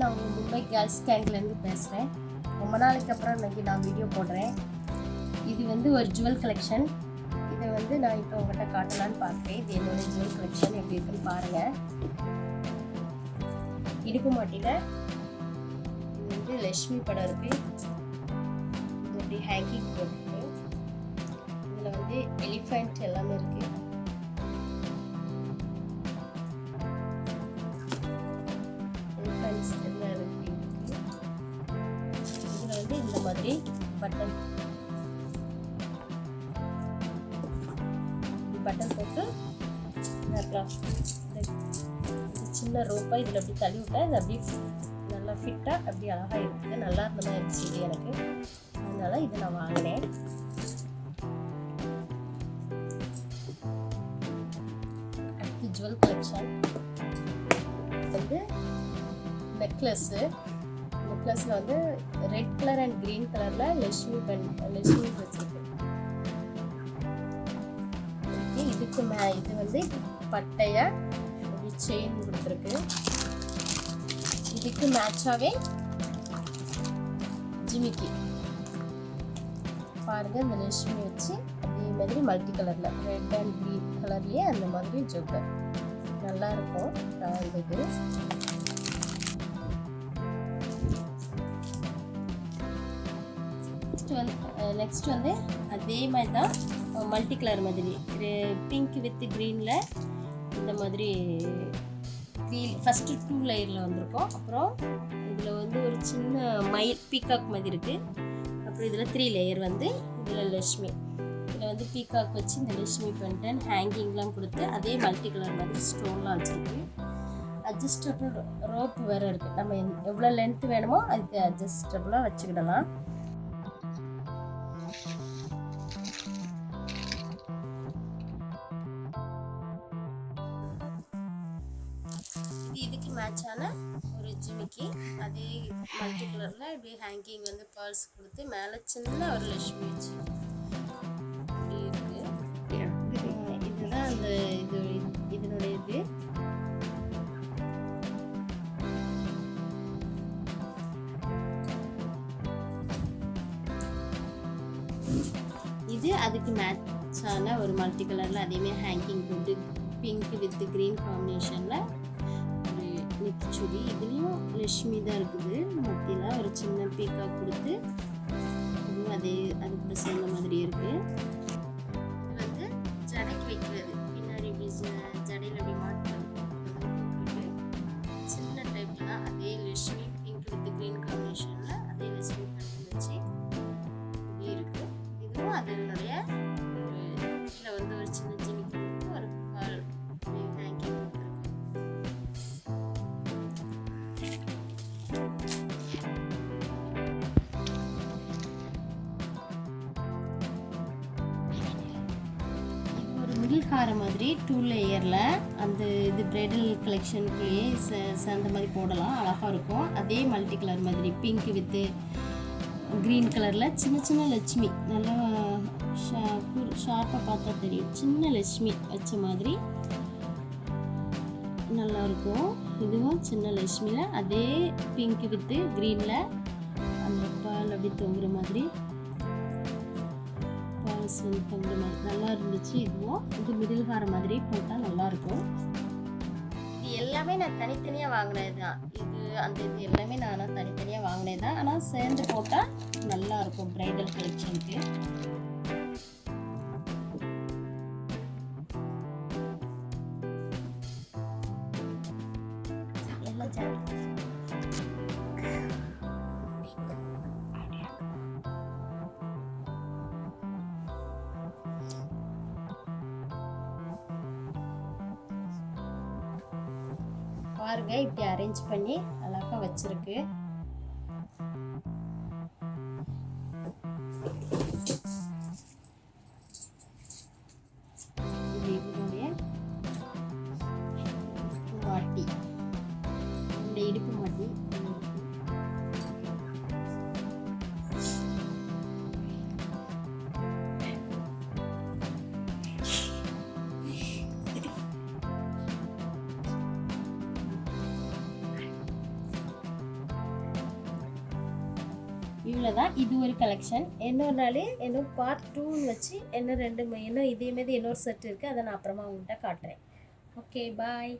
நான் உங்கள் மும்பை கேர்ள்ஸ் கேங்க்லேருந்து பேசுகிறேன். ரொம்ப நாளைக்கு அப்புறம் இன்றைக்கி நான் வீடியோ போடுறேன். இது வந்து ஒரு ஜுவல் கலெக்ஷன். இதை வந்து நான் இப்போ உங்கள்கிட்ட காட்டலான்னு பார்க்குறேன். இது என்னோடய ஜுவல் கலெக்ஷன் எப்படி இருக்குன்னு பாருங்கள். இடுப்பு மாட்டியில் இது வந்து லக்ஷ்மி படம் இருக்குது. இது அப்படி ஹேங்கிங் போட்டுருக்கு. இதில் வந்து எலிஃபண்ட் எல்லாமே இருக்குது. இதில் வந்து இந்த மாதிரி பட்டன் போட்டு சின்ன ரோப்பாக இதில் அப்படி தள்ளி விட்டா இது அப்படி நல்லா ஃபிட்டாக அப்படி அழகாக இருக்குது. நல்லா இருந்த மாதிரி இருந்துச்சு இது எனக்கு. அதனால் இதை நான் வாங்கினேன். அடுத்து ஜுவல் கலெக்ஷன் வந்து நெக்லஸில் வந்து ரெட் கலர் அண்ட் கிரீன் கலரில் லக்ஷ்மி வச்சுருக்கு. இதுக்கு இது வந்து பட்டைய ஒரு செயின் கொடுத்துருக்கு. இதுக்கு மேட்சாகவே ஜிமிக்கி பாருங்க. இந்த லக்ஷ்மி வச்சு அதே மாதிரி மல்டி கலரில் ரெட் அண்ட் கிரீன் கலர்லேயே அந்த மாதிரி ஜோக்கர் நல்லா இருக்கும். இது நெக்ஸ்ட் வந்து அதே மாதிரி தான் மல்டி கலர் மாதிரி பிங்க் வித் க்ரீனில் இந்த மாதிரி ஃபஸ்ட்டு 2 லேயரில் வந்திருக்கோம். அப்புறம் இதில் வந்து ஒரு சின்ன மயில் பீகாக் மாதிரி இருக்குது. அப்புறம் இதில் 3 லேயர் வந்து இதில் லக்ஷ்மி. இதில் வந்து பீகாக் வச்சு இந்த லக்ஷ்மி பென்டன் ஹேங்கிங்லாம் கொடுத்து அதே மல்டி கலர் மாதிரி ஸ்டோன்லாம் வச்சுருக்கு. அட்ஜஸ்டபிள் ரோப் வேறு இருக்குது. நம்ம எவ்வளோ லென்த் வேணுமோ அதுக்கு அட்ஜஸ்டபுளாக வச்சுக்கிடலாம். இதுக்கு மேட்சான ஒரு ஜிமிக்கி அதே மல்டி கலரில் இப்படி ஹேங்கிங் வந்து பேர்ல்ஸ் கொடுத்து மேலே சின்ன ஒரு லக்ஷ்மி வச்சு இப்படி இருக்கு. இதுதான் அந்த இதனுடைய இது அதுக்கு மேட்சான ஒரு மல்டி கலரில் அதேமாதிரி ஹேங்கிங் போட்டு பிங்க் வித் கிரீன் காம்பினேஷனில் ஒரு நெத்திச்சுடி. இதுலேயும் லக்ஷ்மி தான் இருக்குது. மத்தியில் ஒரு சின்ன பீக்காக் கொடுத்து இதுவும் அது கூட சேர்ந்த மாதிரி இருக்குது. இது வந்து ஜடைக்கு வைக்கிறது. பின்னாடி இப்படி ஜடையில் அப்படி மாட்டு சின்ன டைப்பில் தான் அதே லக்ஷ்மி பிங்க் வித் கிரீன் காம்பினேஷனில் அதே லக்ஷ்மி பண்ணி வச்சு இப்படி இருக்குது. இதுவும் அதனுடைய கீழே வந்து ஒரு சின்ன ஜிமிக்கி ஒரு கால் ஹேங்கிங் கொடுத்துருக்கு. ஒரு மிடில் ஹார மாதிரி 2 லேயரில் அந்த இது பிரைடல் கலெக்ஷனுக்குள்ளேயே சேர்ந்த மாதிரி போடலாம். அழகாக இருக்கும். அதே மல்டி கலர் மாதிரி பிங்க் வித்து க்ரீன் கலரில் சின்ன சின்ன லட்சுமி நல்லா ஷார்ப்பாக பார்த்தா தெரியும். சின்ன லட்சுமி வச்ச மாதிரி நல்லாயிருக்கும். இதுவும் சின்ன லட்சுமியில் அதே பிங்க் வித்து க்ரீனில் அந்த பால் அப்படி தொங்குற மாதிரி பால்ஸ் வந்து தொங்குற மாதிரி நல்லா இருந்துச்சு. இது மிடில் ஹார மாதிரி போட்டால் நல்லாயிருக்கும். இது எல்லாமே நான் தனித்தனியாக வாங்கினது தான். இது எல்லாமே நான் தனித்தனியாக வாங்கினது தான். ஆனால் சேர்ந்து போட்டால் நல்லாயிருக்கும் ப்ரைடல் கலெக்ஷனுக்கு. பாருங்க, இப்படி அரேஞ்ச் பண்ணி அழகாக வச்சிருக்கு. இதனுடைய மாட்டி, இந்த இடுப்பு மாட்டி இவ்வளோ தான். இது ஒரு கலெக்ஷன். இன்னொரு நாள் இன்னும் பார்ட் 2ன்னு வச்சு இன்னும் 2 இன்னும் இதே மாதிரி இன்னொரு செட் இருக்குது. அதை நான் அப்புறமா உங்கள்கிட்ட காட்டுறேன். Okay bye.